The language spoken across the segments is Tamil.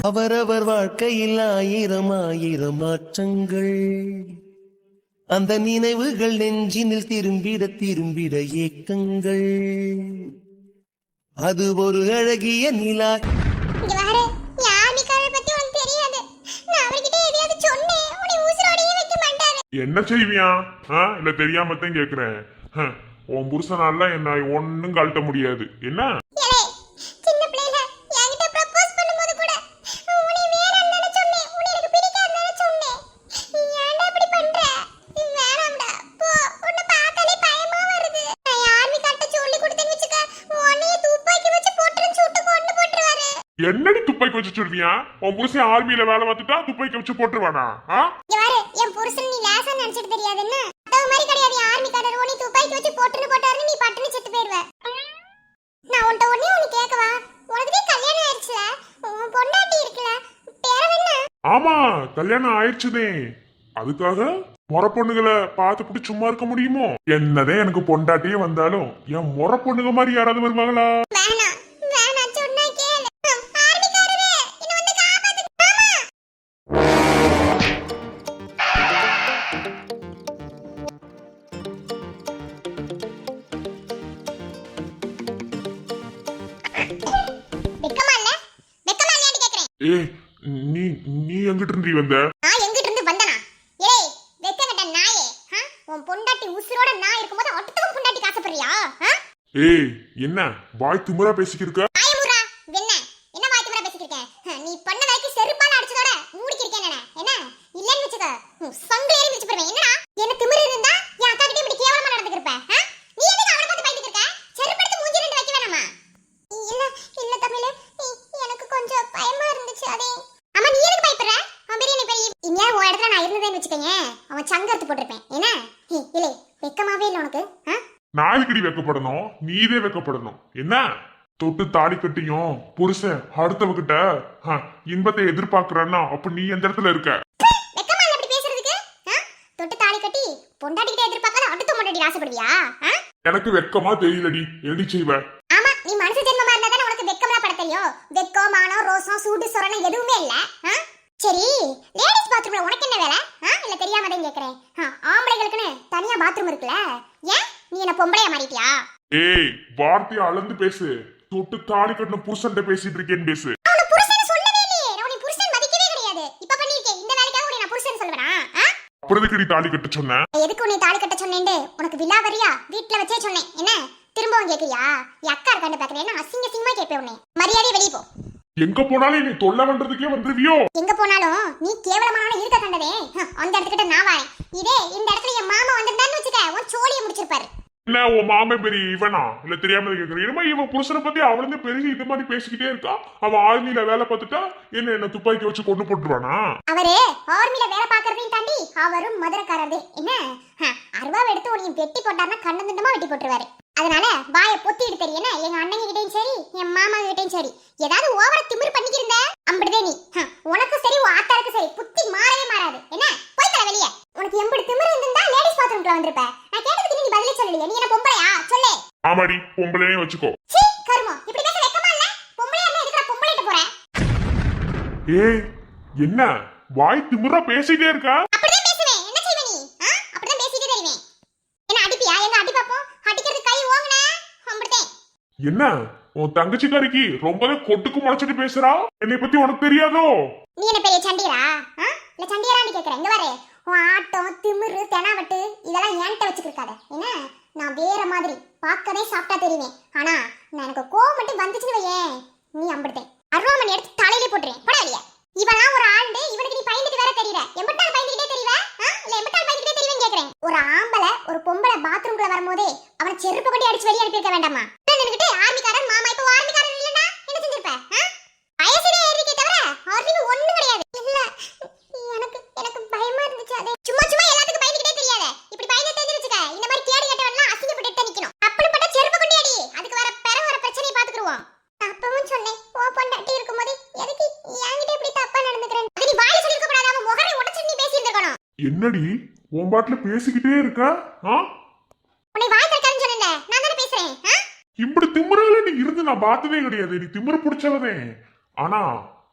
அவரவர் வாழ்க்கையில் ஆயிரம் ஆயிரம் மாற்றங்கள், அந்த நினைவுகள் நெஞ்சினில் திரும்பிட திரும்பிட ஏக்கங்கள். அது ஒரு அழகிய நிலா. என்ன செய்வியா? இல்ல தெரியாம தான் கேக்குறேன். உன் புருஷனால என்ன ஒன்னும் கழட்ட முடியாது. என்ன என்னடி துப்பாக்கி வச்சு சொல்றியா? உன் புருஷன் ஆர்மியில வேலை பார்த்துட்டா துப்பாக்கி வச்சு போட்டுருவானா? என் புருஷன் நீ லேசா நினைச்சிட்டு தெரியாது என்ன? அதே மாதிரி கிடையாது. ஆர்மிக்காரர் ஓனி துப்பாக்கி வச்சு போட்டுன்னு நீ பட்டுன்னு செத்து போயிடுவ. நான் உன்ட்ட ஒண்ணு கேட்கவா? உனக்கு கல்யாணம் ஆயிடுச்சுல, உன் பொண்டாட்டி இருக்குல, பேர் என்ன? ஆமா, கல்யாணம் ஆயிடுச்சுதே. அதுக்காக முறை பொண்ணுகளை பார்த்துட்டு சும்மா இருக்க முடியுமோ? என்னதே எனக்கு பொண்டாட்டியே வந்தாலும் என் முறை பொண்ணுங்க மாதிரி யாராவது வருவாங்களா? ஏய், நீ நீ எங்கிட்ட இருந்து வந்த? நான் எங்கிட்ட இருந்து வந்தனா? ஏய், வெக்கங்கட்ட நாயே, உன் பொண்டாட்டி உசுரோட நான் இருக்கும்போது அடுத்தவன் பொண்டாட்டி காசப்படுறியா? ஏய், என்ன வாய் திமிரா பேசிக்கிருக்க? ஆயமுரா, என்ன வாய் திமிரா பேசிக்கிருக்க? நீ பண்ண வேலைக்கு செருப்பால அடிச்சதோட மூடிக்கு இருக்கேன் நானே. என்ன? இல்லன்னு வெச்சுக்க, சங்கில ஏறி மிச்சு போடுவேன். என்னடா? என்ன திமிரு இருந்தா என் அக்கா கிட்ட இப்படி கேவலமா நடந்துக்கிருப்ப? நீ எதுக்கு அவளை பார்த்து பயந்துட்டு இருக்க? செருப்படுத்து மூஞ்சி ரெண்டு வைக்க வேணாமா? இல்ல இல்ல தமிழ், எனக்கு கொஞ்சம் பயமா இருந்துச்சு. அதே அம்மா, நீ எதுக்கு பயப்படுற? அவன் பெரிய பெரிய இங்க உன் இடத்துல நான் இருந்ததேன்னு வச்சுக்கோங்க, அவன் சங்கர்த்து போட்டிருப்பேன். என்ன இல்ல வெக்கமாவே இல்ல உனக்கு? நான் எதுக்கடி வெக்கப்படணும்? நீதே வெக்கப்படணும். என்ன தொட்டு தாலி கட்டியும் புருஷன் அடுத்தவகிட்ட இன்பத்தை எதிர்பார்க்கறன்னா அப்ப நீ எந்த இடத்துல இருக்க? வெக்கமா இல்ல அப்படி பேசுறதுக்கு? தொட்டு தாலி கட்டி பொண்டாட்டி கிட்ட எதிர்பார்க்காத அடுத்த பொண்டாட்டி ஆசைப்படுவியா? எனக்கு வெக்கமா தெரியலடி. எப்படி செய்வ? ஆமா, நீ மனுஷ ஜென்மமா இருந்தா தான உனக்கு வெக்கம்லாம் பட தெரியும். வெக்கம், மானம், ரோசம், சூடு சொரணம் எதுவுமே இல்ல. சரி, லேடிஸ் பாத்ரூம்ல உனக்கு என்ன வேலை? இல்ல தெரியாம தான் கேக்குறேன். ஆம்பளைகளுக்குன்னு தனியா பாத்ரூம் இருக்குல, ஏன் நீ என்ன பொம்பளையா மாறிட்டியா? ஏய், வார்த்தையை அளந்து பேசு. தொட்டு தாலி கட்டின புருஷன்ட்ட பேசிட்டு இருக்கேன்னு பேசு. அவன புருஷன் சொல்லவே இல்லையே. நான் உன்னை புருஷன் மதிக்கவே கிடையாது. இப்ப பண்ணிருக்கேன் இந்த வேலைக்காக உன்னை நான் புருஷன் சொல்றேனா? அப்புறம் எதுக்கு நீ தாலி கட்ட சொன்ன? எதுக்கு உன்னை தாலி கட்ட சொன்னேன்னு உனக்கு விலா வரியா வீட்ல வச்சே சொன்னேன். என்ன திரும்பவும் கேக்குறியா? என் அக்கா இருக்கான்னு பாக்குறேன். அசிங்க சிங்கமா கேட்பேன் உன்னை. மரியாதை வெளிய போ. எங்க போனாலும் நீ தொல்லை பண்றதுக்கே வந்துருவியோ? எங்க போனாலும் நீ கேவலமான இருக்க கண்டதே. அந்த இடத்துக்கிட்ட நான் வரேன். இதே இந்த இடத்துல என் மாமா வந்திருந்தான்னு வச்சுக்க, உன் சோழியை முடிச்சிருப்பாரு. என்ன உன் மாமே பெரிய இவனா? இல்ல தெரியாம கேக்குறேன். என்னமா இவன் புருஷனை பத்தி அவளே பெருகி இது மாதிரி பேசிக்கிட்டே இருக்கா? அவன் ஆர்மியில வேலை பார்த்துட்டா என்ன துப்பாக்கி வச்சு கொண்டு போட்டுருவானா? அவரு ஆர்மியில வேலை பாக்குறதையும் தாண்டி அவரும் மதுரக்காரதே. என்ன அருவாவை எடுத்து உன்னையும் வெட்டி போட்டாருன்னா கண்ணு துண்டமா வெட்டி போட்டுருவாரு. அதனால வாயை பொத்திட்டு தெரியும். எங்க அண்ணன் கிட்டையும் சரி, என் மாமா கிட்டையும் சரி, ஏதாவது ஓவர திமிரு பண்ணிக்கிருந்த அம்படுதே நீ. உனக்கு சரி, உன் ஆத்தாருக்கு சரி, புத்தி மாறவே மாறாது. என்ன போய் தர வெளியே. உனக்கு எம்படி திமிரு இருந்தா லேடிஸ் பாத்ரூம்ல வந்திருப்ப. நான் கேட்டதுக்கு நீ பதிலே சொல்லலையே. நீ என்ன பொம்பளையா? சொல்லு. ஆமாடி, பொம்பளையே வச்சுக்கோ. சீ கருமோ, இப்படி பேச வெக்கமா இல்ல? பொம்பளையா இருந்தா எதுக்கு பொம்பளைட்ட போற? ஏய், என்ன வாய் திமிரா பேசிட்டே இருக்கா? அப்படியே பேசுவேன். என்ன செய்வே நீ? அப்படியே பேசிட்டே தெரிவே. என்ன அடிப்பியா? எங்க அடி பாப்போம். அடிக்கிறது கை ஓங்கன அம்படுதே. என்ன உன் தங்கச்சிக்காரிக்கு ரொம்பவே கொட்டுக்கு முளைச்சிட்டு பேசுறா? என்னை பத்தி உனக்கு தெரியாதோ? நீ என்ன பெரிய சண்டியரா? இல்ல சண்டியரான்னு கேக்குறேன். இங்க பாரு, உன் ஆட்டம் திமிரு தெனாவட்டு இதெல்லாம் என்கிட்ட வச்சுக்கிருக்காத. என்ன நான் வேற மாதிரி பார்க்கவே சாப்பிட்டா தெரிவேன். ஆனா நான் எனக்கு கோவம் மட்டும் வந்துச்சுன்னு வையேன், நீ அம்படுதே அருவாமணி எடுத்து தலையிலே போட்டுறேன். போட வெளியே. இவெல்லாம் ஒரு ஆண்டு, இவனுக்கு நீ பயந்துட்டு வேற தெரியற. எம்பட்டால் பயந்துட்டே தெரியவ? இல்ல எம்பட்டால் பயந்துட்டே தெரியவேன்னு கேக்குறேன். ஒரு ஆம்பளை ஒரு பொம்பளை பாத்ரூம்குள்ள வரும்போதே அவனை செருப்பு கொண்டு அடிச்சு வெளியே அனுப்பியிருக்க வேண்டாமா? நின்னுகிட்டு ஆர்மிக்காரன் மாமா, இப்ப ஆர்மிக்காரன் இல்லனா என்ன செஞ்சிருப்ப? வயசுல ஏறிக்கே தவிர ஆர்மிக்கு ஒண்ணும் கிடையாது. இல்ல எனக்கு பயமா இருந்துச்சு. அதே சும்மா எல்லாத்துக்கும் பயந்துட்டே தெரியாத. இப்படி பயந்து தெரிஞ்சுக்க, இந்த மாதிரி கேடி கட்டவன்லாம் அசிங்கப்பட்டு நிக்கணும். அப்படிப்பட்ட செருப்பு கொண்டு அடி. அதுக்கு வர பிரச்சனையை பாத்துக்குருவோம். அப்பவும் சொன்னேன், ஓ பொண்டாட்டி இருக்கும்போது எதுக்கு என்கிட்ட இப்படி தப்பா நடந்துக்கிறேன்? அது நீ வாய் சொல்லிருக்க கூடாது. அவன் முகரை உடைச்சு நீ பேசி இருந்திருக்கணும். என்னடி உன் பாட்டுல பேசிக்கிட்டே இருக்க? உன்னை வாய் திறக்காதன்னு சொன்னேன்ல, நான் தானே பேசுறேன். இப்படி திமிரல நீ இருந்து நான் பார்த்ததே கிடையாது. நீ திமிரு பிடிச்சவதே. ஆனா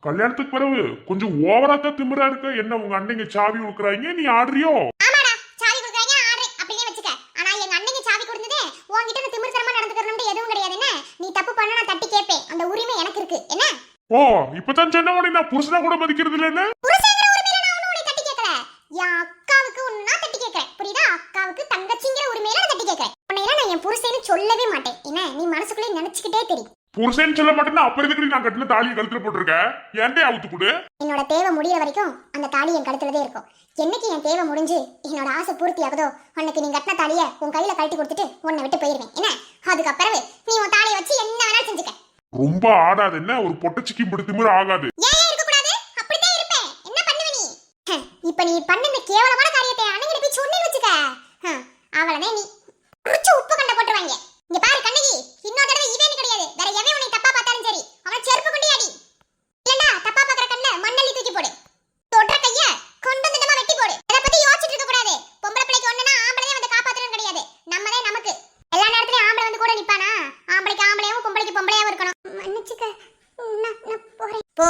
கல்யாணத்துக்கு பிறகு கொஞ்சம் ஓவரா தான் திமிரா இருக்க. என்ன உங்க அண்ணங்க சாவி கொடுக்குறாங்க, நீ ஆடுறியோ? ஆமாடா, சாவி கொடுக்குறாங்க ஆடுறேன் அப்படியே வச்சுக்க. ஆனா எங்க அண்ணனுக்கு சாவி கொடுத்ததே உன்கிட்ட இந்த திமிர்த்தனமா நடந்துக்கறணும்னு எதுவும் கிடையாது. என்ன நீ தப்பு பண்ணா நான் தட்டி கேட்பேன். அந்த உரிமை எனக்கு இருக்கு. என்ன ஓ, இப்பதான் சொன்ன உடனே நான் புருஷனா கூட மதிக்கிறது இல்லன்னு. புருஷங்கிற உரிமையில நான் உன்னை தட்டி கேட்கல. என் அக்காவுக்கு உன்னை தட்டி கேட்கறேன். புரியுதா? அக்காவுக்கு தங்கச்சிங்கிற உரிமையில நான் தட்டி கேட்கறேன். உன்னையெல்லாம் நான் என் புருஷன்னு சொல்லவே மாட்டேன். என்ன நீ மனசுக்குள்ளே நினைச்சுக்கிட்டே தெரியும். புருஷன் சொல்ல மாட்டேன்னா அப்புறம் எதுக்கு நான் கட்டின தாலியை கழுத்துல போட்டிருக்க? ஏன்டே அவுத்து கொடு. என்னோட தேவை முடியற வரைக்கும் அந்த தாலி என் கழுத்துலதே இருக்கும். என்னைக்கு என் தேவை முடிஞ்சு என்னோட ஆசை பூர்த்தி ஆகுதோ அன்னைக்கு நீ கட்டின தாலியை உன் கையில கழட்டி கொடுத்துட்டு உன்னை விட்டு போயிருவேன். என்ன அதுக்கப்புறம் நீ உன் தாலியை வச்சு என்ன வேணாலும் செஞ்சுக்க. ரொம்ப ஆடாது. என்ன ஒரு பொட்டச்சிக்கி இப்படி திமிர ஆகாது. ஏன் இருக்க கூடாது? அப்படிதான் இருப்பேன். என்ன பண்ணுவ நீ? இப்ப நீ பண்ண இந்த கேவலமான காரியத்தை அண்ணங்கிட்ட போய் சொன்னேன்னு வச்சுக்க, அவளனே நீ குடிச்சு உப்பு கண்ட போட்டுருவாங்க. இங்க பாரு கண்ணகி, இன்னொரு தடவை இவன் கிடையாது, வேற எவன் உன்னை தப்பா பார்த்தாலும் சரி அவன் செருப்பு கொண்டு அடி. இல்லன்னா தப்பா பாக்குற கண்ண மண்ணள்ளி தூக்கி போடு. தொடுற கைய கொண்டு திட்டமா வெட்டி போடு. இத பத்தி யோசிச்சிட்டு இருக்க கூடாது. பொம்பளை பிள்ளைக்கு ஒண்ணுனா ஆம்பளையே வந்து காப்பாத்துறது கிடையாது. நம்மதே நமக்கு. எல்லா நேரத்துலயும் ஆம்பளை வந்து கூட நிப்பானா? ஆம்பளைக்கு ஆம்பளையாவும் பொம்பளைக்கு பொம்பளையாவும் இருக்கணும். மன்னிச்சுக்க, நான் போறேன். போ.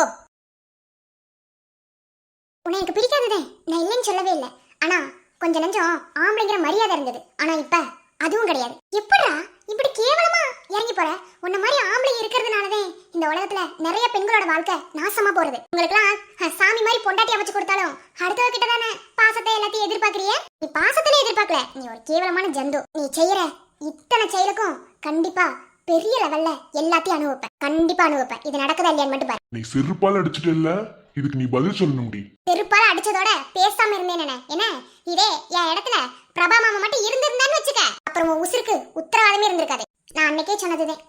உன்னை எனக்கு பிடிக்காததே நான் இல்லைன்னு சொல்லவே இல்லை. ஆனா கொஞ்ச நெஞ்சம் ஆம்பளைங்கிற மரியாதை இருந்தது. ஆனா இப்ப அதுவும் கிடையாது. எப்படா இப்படி கேவலமா இறங்கி போற? உன்ன மாதிரி ஆம்பளை இருக்கிறதுனாலதே இந்த உலகத்துல நிறைய பெண்களோட வாழ்க்கை நாசமா போறது. உங்களுக்குலாம் சாமி மாதிரி பொண்டாட்டி அமைச்சு கொடுத்தாலும் அடுத்தவ கிட்ட தானே பாசத்தை எல்லாத்தையும் எதிர்பார்க்கறிய. நீ பாசத்திலே எதிர்பார்க்கல, நீ ஒரு கேவலமான ஜந்து. நீ செய்யற இத்தனை செயலுக்கும் கண்டிப்பா பெரிய லெவல்ல எல்லாத்தையும் அனுபவிப்பேன். கண்டிப்பா அனுபவிப்பேன். இது நடக்குதா இல்லையான்னு மட்டும் பாரு. நீ செருப்பால அடிச்சிட்டு இல்ல, இதுக்கு நீ பதில் சொல்லணும். செருப்பால அடிச்சதோட பேசாம இருந்தேன். என்ன இதே என் இடத்துல பிரபா மாமா மட்டும் இருந்திருந்தான்னு வச்சுக்க, அப்புறம் உன் உசுருக்கு உத்தரவாதமே இருந்திருக்காது. நான் அன்னைக்கே சொன்னதுதான்,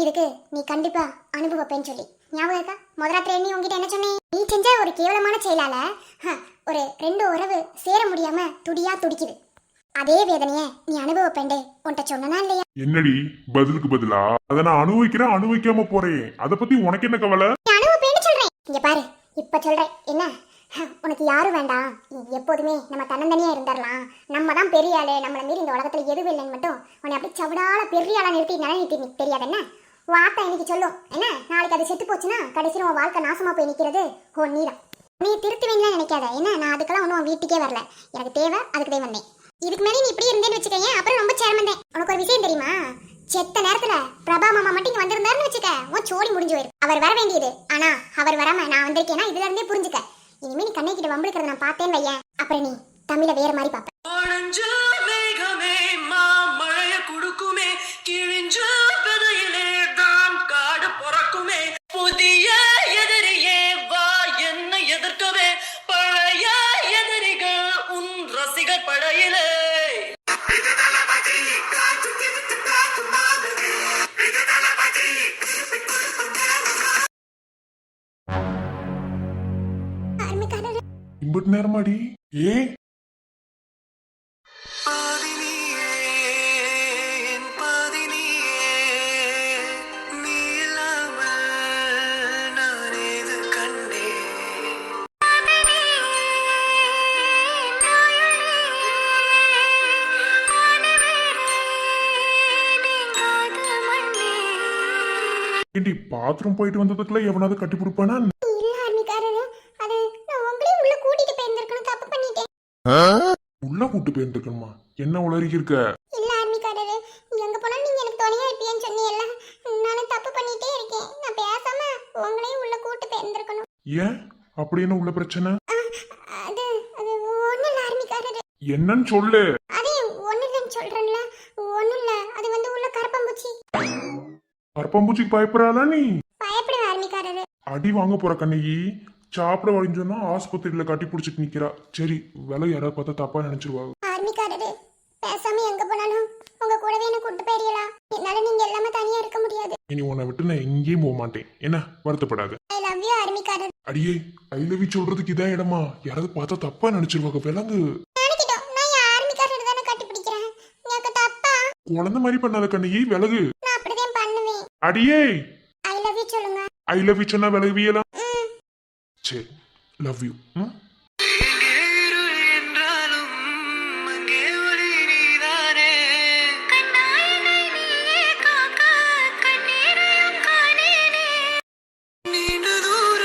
இதுக்கு நீ கண்டிப்பா அனுபவிப்பேன்னு சொல்லி. ஞாபகம் இருக்கா? முதலாத்திர நீ உங்ககிட்ட என்ன சொன்னேன்? நீ செஞ்ச ஒரு கேவலமான செயலால ஒரு ரெண்டு உறவு சேர முடியாம துடியா துடிக்குது. அதே வேதனைய நீ அனுபவிப்பேன்டே உன்கிட்ட சொன்னா இல்லையா? என்னடி பதிலுக்கு பதிலா? அதை நான் அனுபவிக்கிறேன், அனுபவிக்காம போறேன். அத பத்தி உனக்கு என்ன கவலை? நீ அனுபவிப்பேன்னு சொல்றேன். இங்க பாரு, இப்ப சொல்றேன். என்ன உனக்கு யாரும் வேண்டாம், எப்போதுமே நம்ம தன்னந்தனியா இருந்துடலாம், நம்ம தான் பெரிய ஆளு, நம்மளை மீறி இந்த உலகத்துல எதுவும் இல்லைன்னு மட்டும் உன்னை அப்படி சவிடால பெரிய ஆளா நிறுத்தி நினைத்து தெரியாது. என்ன உன் ஆத்தா இன்னைக்கு சொல்லும், என்ன நாளைக்கு அது செத்து போச்சுன்னா கடைசியில் உன் வாழ்க்கை நாசமா போய் நிக்கிறது ஓ நீதான். நீ திருத்துவீங்களா நினைக்காத. என்ன நான் அதுக்கெல்லாம் ஒன்றும் வீட்டுக்கே வரல. எனக்கு தேவை, அதுக்கு தான் வந்தேன். இதுக்கு மேலே நீ இப்படி இருந்தேன்னு வச்சுக்கேன், அப்புறம் ரொம்ப சேர்மந்தேன். உனக்கு ஒரு விஷயம் தெரியுமா? செத்த நேரத்துல பிரபா மாமா மட்டும் இங்க வந்திருந்தாருன்னு வச்சுக்க, உன் சோடி முடிஞ்சு போயிரு. அவர் வர வேண்டியது, ஆனா அவர் வராம நான் வந்திருக்கேன்னா இதுல இருந்தே புரிஞ்சுக்க. இனிமே நீ கண்ணை கிட்ட வம்பிருக்கிறத நான் பார்த்தேன்னு வையேன், அப்புறம் நீ தமிழ வேற மாதிரி பாப்ப. புதிய எதிரியே வா என்ன எதிர்க்கவே, பழைய எதிரிகள் உன் ரசிகர் படையிலே. இம்பட்டு நேரமாடி? ஏ ஏண்டி பாத்ரூம் போயிட்டு வந்ததுக்குள்ள எவனாவது கட்டி பிடிப்பானா? இல்ல ஆர்மிக்காரரு, அது நான் உங்களே உள்ள கூட்டிட்டு போயிருந்திருக்கணும், தப்பு பண்ணிட்டேன். உள்ள கூட்டு போயிருந்துக்கணுமா? என்ன உளறி இருக்க? இல்ல ஆர்மிக்காரரு, எங்க போனா நீங்க எனக்கு துணையா இருப்பீங்கன்னு சொன்னீங்கல்ல, நானும் தப்பு பண்ணிட்டே இருக்கேன். நான் பேசாம உங்களையும் உள்ள கூட்டு போயிருந்திருக்கணும். ஏன் அப்படி என்ன உள்ள பிரச்சனை? அது அது ஒண்ணு இல்ல ஆர்மிக்காரரு. என்னன்னு சொல்லு. அதே ஒண்ணு இல்லன்னு சொல்றேன்ல, ஒண்ணு இல்ல. அது வந்து உள்ள கரப்பாம்பூச்சி. கரப்பாம்பூச்சிக்கு பயப்படுறாளா நீ? பயப்படுவேன் ஆர்மிக்காரரு. அடி வாங்க போற கண்ணகி. சாப்பிட வழிஞ்சோன்னா ஆஸ்பத்திரியில கட்டி பிடிச்சிட்டு நிக்கிறா. சரி, விலை யாராவது பார்த்தா தப்பா நினைச்சிருவாங்க. ஆர்மிக்காரரு, பேசாம எங்க போனாலும் உங்க கூடவே என்ன கூட்டு போயிரீங்களா? என்னால நீங்க எல்லாமே தனியா இருக்க முடியாது. இனி உன்னை விட்டு நான் எங்கேயும் போக மாட்டேன். என்ன வருத்தப்படாத. ஐ லவ் யூ ஆர்மிக்காரரு. அடியே, ஐ லவ் யூ சொல்றதுக்கு இதான் இடமா? யாராவது பார்த்தா தப்பா நினைச்சிருவாங்க. விலங்கு. நினைக்கிட்டோம், நான் என் ஆர்மிக்காரரு தானே கட்டி பிடிக்கிறேன். எனக்கு தப்பா? குழந்தை மாதிரி பண்ணாத கண்ணகி, விலகு. நான் அப்படிதான் பண்ணுவேன். அடியே, ஐ லவ் யூ சொல்லுங்க. ஐ லவ் யூ சொன்னா விலகுவியலாம். சரி, லவ் யூ. நீண்ட தூர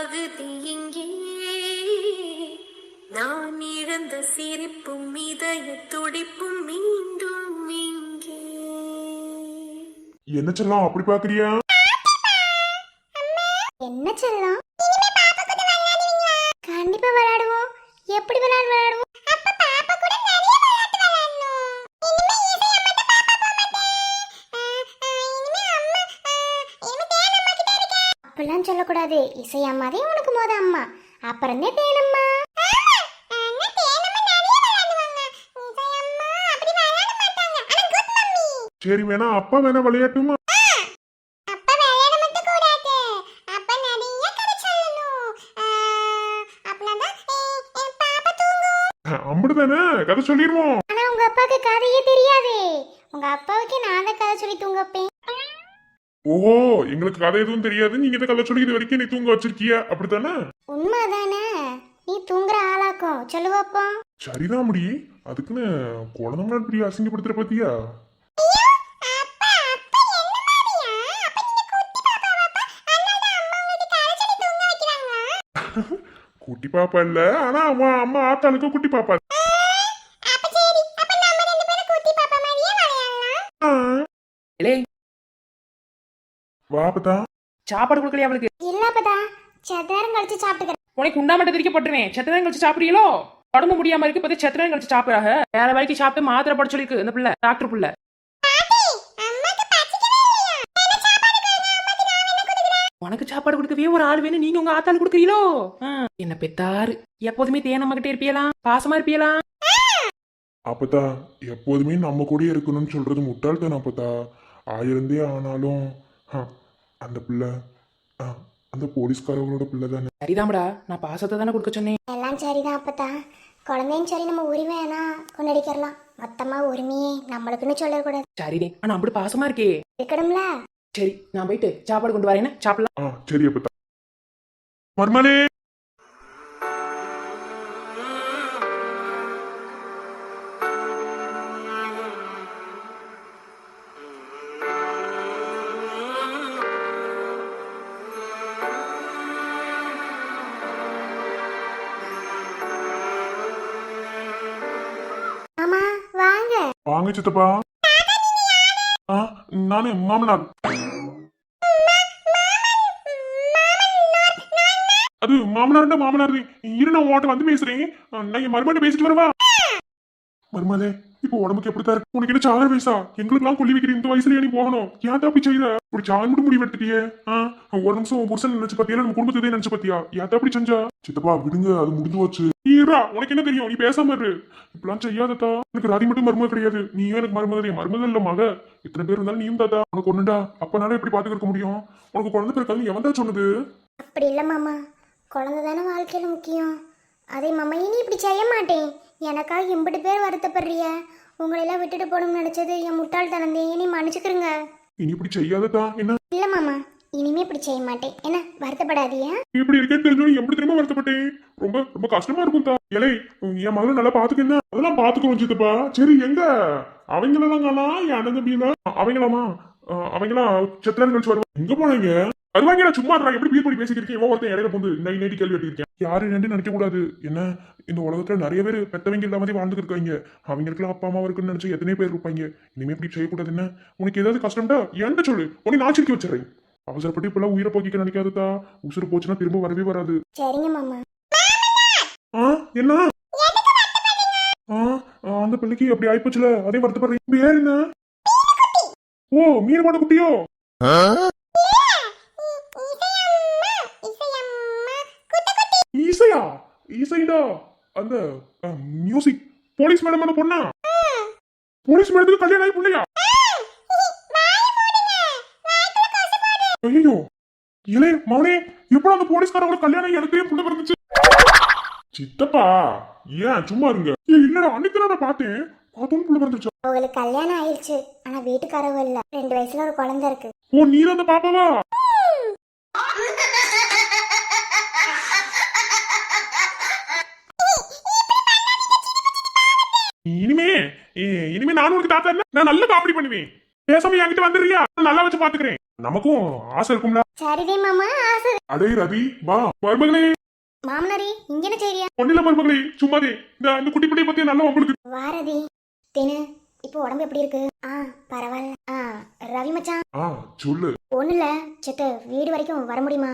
ஆகுது இங்கே நான் இழந்த சிரிப்பும் இதய துடிப்பும் மீண்டும் இங்கே. என்ன செல்லம் அப்படி பாக்குறியா? என்ன செல்லம்? கண்டிப்பா விளையாடுவோம். எப்படி விளையாடுவோம்? அப்பெல்லாம் சொல்லக்கூடாது. இசை அம்மாதே உனக்கு மோத அம்மா, அப்புறந்தே தேனம்மா. சரி வேணா அப்பா வேணா விளையாட்டுமா? அம்புடுதானே கதை சொல்லிடுவோம். ஆனா உங்க அப்பாவுக்கு கதையே தெரியாதே. உங்க அப்பாவுக்கு நான் தான் கதை சொல்லி தூங்க வைப்பேன். ஓஹோ, எங்களுக்கு கதை எதுவும் தெரியாது, நீங்க இந்த கதை சொல்லி இது வரைக்கும் நீ தூங்க வச்சிருக்கிய, அப்படித்தானே? உண்மைதானே? நீ தூங்குற ஆளாக்கும் சொல்லுவாப்பா. சரிதான் முடி, அதுக்குன்னு குழந்தைங்கள இப்படி அசிங்கப்படுத்துற பத்தியா? குட்டி பாப்பா இல்ல, ஆனா அம்மா அம்மா ஆத்தாளுக்கு குட்டி பாப்பா. வாப்பதா சாப்பாடு கொடுக்கலையா அவளுக்கு? இல்லப்பதா, சதுரம் கழிச்சு சாப்பிட்டுக்கிறேன். உனக்கு உண்டா மட்டும் திரிக்க போட்டுருவேன். செத்ததான் கழிச்சு சாப்பிடுறீங்களோ? உடம்பு முடியாம இருக்கு, பத்தி செத்ததான் கழிச்சு சாப்பிடுறாங்க. வேற வரைக்கும் சாப்பிட்டு மாத்திரை போட சொல்லிருக்கு இந்த பிள்ளை, டாக்டர் பிள்ளை. உனக்கு சாப்பாடு கொடுக்கவே ஒரு ஆள் வேணும், நீங்க உங்க ஆத்தாள் கொடுக்குறீங்களோ? என்ன பெத்தாரு, எப்போதுமே தேனம்மா கிட்டே இருப்பியலாம், பாசமா இருப்பியலாம். அப்பதா எப்போதுமே நம்ம கூட இருக்கணும்னு சொல்றது முட்டாள்தான். அப்பதா ஆயிருந்தே ஆனாலும் அந்த பிள்ளை அந்த போலீஸ்காரங்களோட பிள்ளை தானே. சரிதான்டா, நான் பாசத்தை தானே கொடுக்க சொன்னேன். எல்லாம் சரிதான் அப்பதா. குழந்தைன்னு சொல்லி நம்ம உரிமை வேணா கொண்டாடிக்கிறலாம். மொத்தமா உரிமையே நம்மளுக்குன்னு சொல்லக்கூடாது. சரிதே, ஆனா அப்படி பாசமா இருக்கே. இருக்கணும்ல. சரி, நான் போயிட்டு சாப்பாடு கொண்டு வரேன்னு சாப்பிடலாம். சரி அப்பதா. மர்மலே ஆமா வாங்க. வாங்க சித்தப்பா. நானு மாமனார். அது மாமனார்டா மாமனார். இரு, நான் உன்கிட்ட வந்து பேசுறேன். நான் என் மருமகிட்ட பேசிட்டு வரவா? மருமகளே, இப்போ உடம்புக்கு எப்படித்தான் இருக்கு? உனக்கு என்ன சாகர வயசா? எங்களுக்கெல்லாம் கொல்லி வைக்கிற இந்த வயசுலயே நீ போகணும். ஏன் அப்படி செய்யற? இப்படி சாக மட்டும் முடிவு எடுத்துட்டியே. ஒரு நிமிஷம் உன் புருஷன் நினைச்சு பாத்தியா, நம்ம குடும்பத்தை நினைச்சு பாத்தியா? ஏன் அப்படி செஞ்சா? சித்தப்பா விடுங்க, அது முடிஞ்சு போச்சு. ஈரா, உனக்கு என்ன தெரியும்? நீ பேசாம இரு. இப்பெல்லாம் செய்யாதத்தா. எனக்கு ராதி மட்டும் மருமக கிடையாது, நீயும் எனக்கு மருமக. மருமக இல்ல மக. இத்தனை பேர் இருந்தாலும் நீயும் தாத்தா. உனக்கு ஒண்ணுடா, அப்பனால எப்படி பாத்துக்க முடியும்? உனக்கு குழந்தை பிறக்காது எவன் தான் சொன்னது? அப்படி இல்ல மாமா, குழந்தை தானே வாழ்க்கையில முக்கியம். அதே மாமா, இனி இப்படி செய்ய மாட்டேன். எனக்காக எம்பிட்டு பேர் வருத்தப்படுறிய. உங்களெல்லாம் விட்டுட்டு போகணும்னு நினைச்சது என் முட்டாள்தனந்தே. இனி மன்னிச்சுக்கிறங்க. இனி இப்படி செய்யாததா. என்ன? இல்ல மாமா, இனிமே இப்படி செய்ய மாட்டேன். என்ன வருத்தப்படாதீங்க. இப்படி இருக்கேன்னு தெரிஞ்சோம் எப்படி திரும்ப வருத்தப்பட்டேன். ரொம்ப ரொம்ப கஷ்டமா இருக்கும் தா. இலை, என் மகளை நல்லா பாத்துக்க. அதெல்லாம் பாத்துக்கணும் சித்தப்பா. சரி, எங்க அவங்களெல்லாம் காணா? என் அண்ணன் தம்பியில அவங்களாமா? அவங்களா செத்தலாம் கழிச்சு வருவாங்க. எங்க போனாங்க? வருவாங்க. சும்மா எப்படி பீர் பண்ணி பேசிட்டு இருக்கேன். ஒருத்தன் இடையில போந்து நைட்டி கேள்வி எடுத்திருக்கேன். யாரு ரெண்டு நினைக்க கூடாது. என்ன, இந்த உலகத்துல நிறைய பேர் பெத்தவங்க இல்லாமதே வாழ்ந்துட்டு இருக்காங்க. அவங்களுக்குலாம் அப்பா அம்மா இருக்குன்னு நினைச்சு எத்தனை பேர் இருப்பாங்க. இனிமே இப்படி செய்யக்கூடாது. என்ன, உனக்கு ஏதாவது கஷ்டம்டா என்கிட்ட சொல்லு, உனக்கு நான் சிரிக்க வச்சிடறேன். அவசரப்பட்டு இப்பெல்லாம் உயிரை போக்கிக்க நினைக்காததா. உசுறு போச்சுன்னா திரும்ப வரவே வராது. சரிங்க மாமா. என்ன? அந்த பிள்ளைக்கு அப்படி ஆயிப்போச்சுல, அதே வருத்தப்படுறேன். பேர் என்ன? ஓ, மீனமான குட்டியோ? ஈசையா? ஈசைடா, அந்த மியூசிக் போலீஸ் மேடம் பொண்ணா? போலீஸ் மேடத்துக்கு கல்யாணம் ஆகி பிள்ளையா? ஐயோ, இலே மௌனே, எப்போ அந்த போலீஸ்காரங்களோட கல்யாணம் எனக்கு புள்ள பிறந்துச்சு? சித்தப்பா ஏன் சும்மா இருங்க. இல்லடா, அன்னைக்கு நான் பார்த்தேன். பார்த்தோன்னு புள்ள பிறந்துச்சு. உங்களுக்கு கல்யாணம் ஆயிடுச்சு, ஆனா வீட்டுக்காரவ இல்ல. 2 வயசுல ஒரு குழந்தை இருக்கு. ஓ, நீ தான் அந்த பாப்பாவா? இனிமே நானும் உனக்கு தாத்தா இல்ல. நான் நல்ல காமெடி பண்ணுவேன். பேசாம என்கிட்ட வந்துடுறியா? நல்லா வச்சு பாத்துக்கிறேன். நமக்கும் ஆசை இருக்கும்ல. சரிதே மாமா ஆசை. அடே ரவி வா மருமகளே. மாமனாரி இங்க என்ன செய்றியா? ஒன்னில மருமகளே சும்மாதே இந்த குட்டி பிள்ளைய பத்தி நல்லா உங்களுக்கு. வாரதி தேனு இப்போ உடம்பு எப்படி இருக்கு? பரவாயில்ல. ரவி மச்சான் சொல்லு. ஒண்ணுல செத்த வீடு வரைக்கும் வர முடியுமா?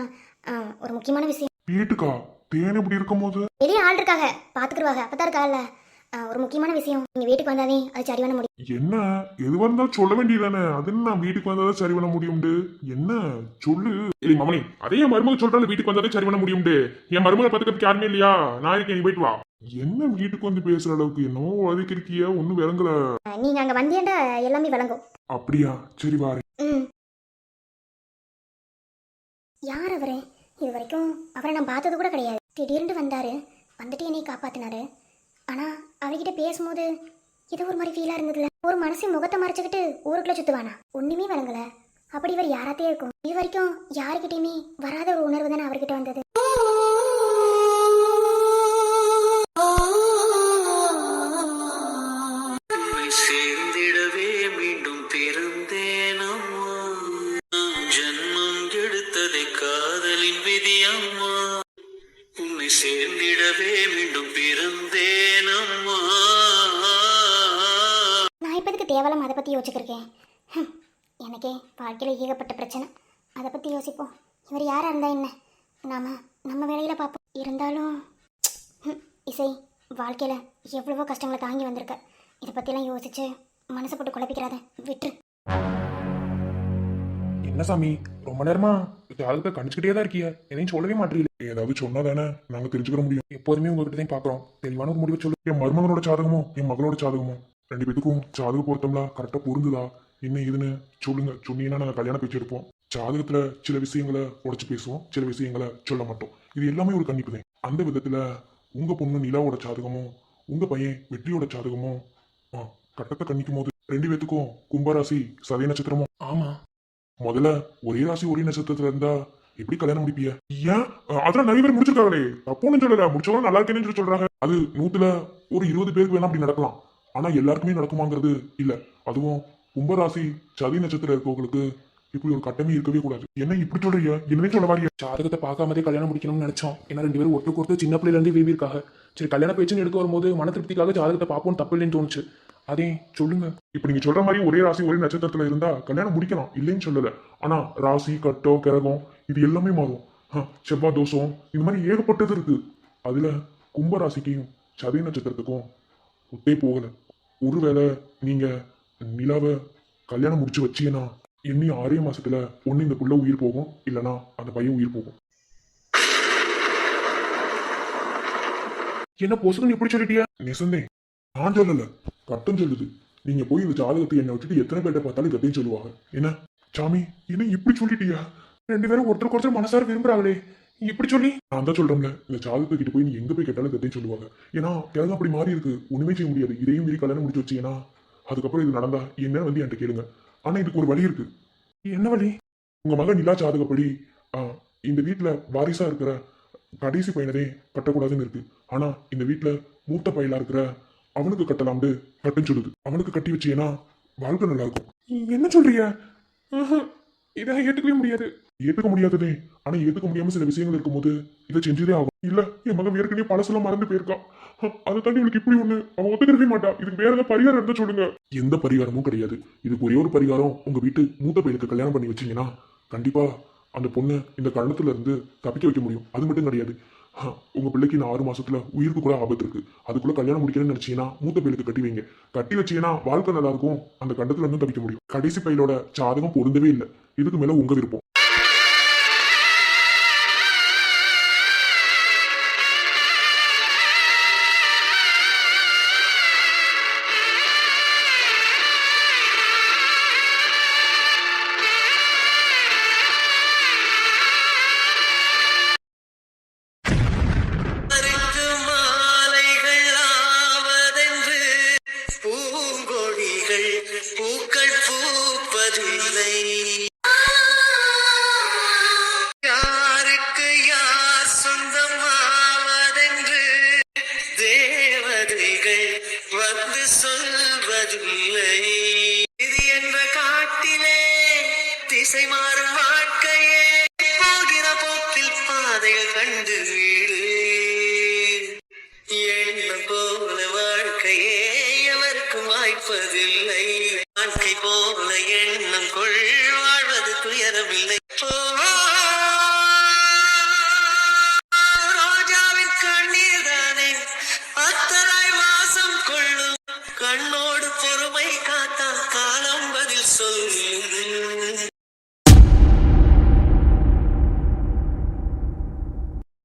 ஒரு முக்கியமான விஷயம். வீட்டுக்கா? தேன் இப்படி இருக்கும் போது வெளியே ஆள் இருக்காங்க பாத்துக்குருவாங்க அப்பதான் இருக்கால. ஒரு முக்கியமான விஷயம் நீங்க வீட்டுக்கு வந்தாதே அது சரி பண்ண முடியும். என்ன எதுவா இருந்தாலும் சொல்ல வேண்டியதானே? அது நான் வீட்டுக்கு வந்தாதான் சரி பண்ண முடியும்டு. என்ன சொல்லு. இல்லை மாமனி அதே என் மருமக சொல்றாரு வீட்டுக்கு வந்தாதான் சரி பண்ண முடியும்டு. என் மருமக பாத்துக்கிறதுக்கு யாருமே இல்லையா? நான் இருக்கேன் நீ போயிட்டு வா. என்ன வீட்டுக்கு வந்து பேசுற அளவுக்கு என்னவோ வதக்கிருக்கியா? ஒன்னும் விளங்கல. நீங்க அங்க வந்தேன்டா எல்லாமே விளங்கும். அப்படியா? சரி வாரு. யார் அவரு? இது வரைக்கும் அவரை நான் பார்த்தது கூட கிடையாது. திடீர்னு வந்தாரு, வந்துட்டு என்னை காப்பாத்தினாரு. ஆனா அவர்கிட்ட பேசும்போது ஏதோ ஒரு மாதிரி ஃபீலா இருந்ததுல. ஒரு மனசு முகத்தை மறைச்சுக்கிட்டு ஊருக்குள்ள சுத்துவானா? ஒண்ணுமே விளங்கல. அப்படி இவர் யாராத்தையே இருக்கும். இது வரைக்கும் யாருக்கிட்டையுமே வராத ஒரு உணர்வு தானே அவர்கிட்ட வந்தது. சேர்ந்திடவே மீண்டும் பிறந்தேனம்மா, ஜன்மம் எடுத்ததை காதலின் விதியம்மா, உன்னை சேர்ந்திடவே மீண்டும் பிறந்தேனம்மா. நான் இப்போதுக்கு தேவலாம் அதை பத்தி யோசிச்சிருக்கேன். எனக்கே வாழ்க்கையில ஏகப்பட்ட பிரச்சனை. அதை பத்தி யோசிப்போம். இவர் யாரா இருந்தா என்ன, நம்ம வேலையில பார்ப்போம். இருந்தாலும் இசை வாழ்க்கையில எவ்வளவோ கஷ்டங்களை தாங்கி வந்திருக்க. இதை பத்திலாம் யோசிச்சு மனசை போட்டு குழப்பிக்கிறாத, விட்டுரு. என்ன சாமி ரொம்ப நேரமா ஜாதகத்தை கணிச்சுக்கிட்டே தான் இருக்கிய, எதையும் சொல்லவே மாட்டீங்க. ஏதாவது சொன்னா தானே நாங்க தெரிஞ்சுக்கிற முடியும். எப்போதுமே உங்ககிட்ட தான் பாக்குறோம். தெளிவான ஒரு முடிவை சொல்லு. என் மருமகனோட ஜாதகமோ என் மகளோட ஜாதகமோ ரெண்டு பேத்துக்கும் ஜாதக பொருத்தம்ல கரெக்டா பொருந்துதா என்ன இதுன்னு சொல்லுங்க. சொன்னீங்கன்னா நாங்க கல்யாணம் பேச்சு எடுப்போம். ஜாதகத்துல சில விஷயங்களை உடைச்சு பேசுவோம், சில விஷயங்களை சொல்ல மாட்டோம். இது எல்லாமே ஒரு கணிப்பு தான். அந்த விதத்துல உங்க பொண்ணு நிலாவோட ஜாதகமும் உங்க பையன் வெற்றியோட ஜாதகமும் கட்டத்தை கணிக்கும் போது ரெண்டு பேத்துக்கும் கும்பராசி சதய நட்சத்திரமும். ஆமா முதல்ல ஒரே ராசி ஒரே நட்சத்திரத்துல இருந்தா எப்படி கல்யாணம் முடிப்பீங்க? ஏன் அதெல்லாம் நிறைய பேர் முடிச்சிருக்காங்களே, தப்புன்னு சொல்லல. முடிச்சவங்க நல்லா இருக்கேன்னு சொல்றாங்க. அது 100ல ஒரு 20 பேருக்கு வேணா அப்படி நடக்கலாம். ஆனா எல்லாருக்குமே நடக்குமாங்கிறது இல்ல. அதுவும் கும்பராசி சதய நட்சத்திரம் இருக்கவங்களுக்கு இப்படி ஒரு கட்டமே இருக்கவே கூடாது. என்ன இப்படி சொல்றீங்க? என்னவே சொல்ல வாரியா? ஜாதகத்தை பார்க்காமதே கல்யாணம் முடிக்கணும்னு நினைச்சோம். ஏன்னா ரெண்டு பேரும் ஒட்டு கொடுத்து சின்ன பிள்ளைல இருந்து வீவிருக்காங்க. சரி கல்யாண பேச்சுன்னு எடுக்க வரும்போது மன திருப்திக்காக ஜாதகத்தை பார்ப்போம், தப்பு இல்லைன்னு தோணுச்சு. அதே சொல்லுங்க. இப்ப நீங்க சொல்ற மாதிரி ஒரே ராசி ஒரே நட்சத்திரத்துல இருந்தா கல்யாணம் முடிக்கலாம், இல்லைன்னு சொல்லல. ஆனா ராசி கட்டோ கிரகம் இது எல்லாமே மாறும். செவ்வாய் தோஷம் இந்த மாதிரி ஏகப்பட்டது இருக்கு. அதுல கும்பராசிக்கும் சதய நட்சத்திரத்துக்கும் ஒத்தே போகல. ஒருவேளை நீங்க நிலாவை கல்யாணம் முடிச்சு வச்சீங்கன்னா இன்னி 6 மாசத்துல ஒண்ணு இந்த புள்ள உயிர் போகும், இல்லனா அந்த பையன் உயிர் போகும். என்ன பொசுக்குன்னு எப்படி சொல்லிட்டியா? நிசந்தே நான் சொல்லல, கட்டம் சொல்லுது. நீங்க போய் இந்த ஜாதகத்தை என்னை வச்சுட்டு எத்தனை பேர்ட்ட பார்த்தாலும் கத்தையும் சொல்லுவாங்க. என்ன சாமி என்ன இப்படி சொல்லிட்டியா? ரெண்டு பேரும் ஒருத்தருக்கு ஒருத்தர் மனசார விரும்புறாங்களே, இப்படி சொல்லி நான் தான் சொல்றேன்ல. இந்த ஜாதகத்தை கிட்ட போய் நீ எங்க போய் கேட்டாலும் கத்தையும் சொல்லுவாங்க. ஏன்னா கிழங்கு அப்படி மாறி இருக்கு, ஒண்ணுமே செய்ய முடியாது. இதையும் மீறி கல்யாணம் முடிச்சு வச்சீங்கன்னா அதுக்கப்புறம் இது நடந்தா என்ன வந்து என்கிட்ட கேளுங்க. ஆனா இதுக்கு ஒரு வழி இருக்கு. என்ன வழி? உங்க மகன் நிலா ஜாதகப்படி இந்த வீட்டுல வாரிசா இருக்கிற கடைசி பையனதே கட்டக்கூடாதுன்னு இருக்கு. ஆனா இந்த வீட்டுல மூத்த பையலா இருக்கிற அவனுக்கு கட்டலாம்னு கட்டுன்னு சொல்லுது. அவனுக்கு கட்டி வச்சீங்கன்னா வாழ்க்கை நல்லா இருக்கும். என்ன சொல்றீங்க? இதை ஏத்துக்கவே முடியாது. ஏத்துக்க முடியாததே. ஆனா ஏத்துக்க முடியாம சில விஷயங்கள் இருக்கும்போது இதை செஞ்சதே ஆகும். இல்ல என் மகன் ஏற்கனவே பழசெல்லாம் மறந்து போயிருக்கா. அதை தாண்டி இவளுக்கு இப்படி ஒண்ணு அவன் ஒத்துக்கவே மாட்டா. இதுக்கு வேற ஏதாவது பரிகாரம் இருந்தா சொல்லுங்க. எந்த பரிகாரமும் கிடையாது. இதுக்கு ஒரே ஒரு பரிகாரம், உங்க வீட்டு மூத்த பையனுக்கு கல்யாணம் பண்ணி வச்சீங்கன்னா கண்டிப்பா அந்த பொண்ணு இந்த கரணத்துல இருந்து தப்பிக்க வைக்க முடியும். அது மட்டும் கிடையாது, உங்க பிள்ளைக்கு இந்த 6 மாசத்துல உயிருக்கு கூட ஆபத்து இருக்கு. அதுக்குள்ள கல்யாணம் முடிக்கணும்னு நினைச்சீங்கன்னா மூத்த பையனுக்கு கட்டி வைங்க. கட்டி வச்சீங்கன்னா வாழ்க்கை நல்லா இருக்கும், அந்த கண்டத்துல இருந்து தப்பிக்க முடியும். கடைசி பையனோட ஜாதகம் பொருந்தவே இல்லை. இதுக்கு மேல உங்க விருப்பம். பூங்கொடிகள் பூக்கள் பூப்பதில்லை. பார்ப்பதில்லை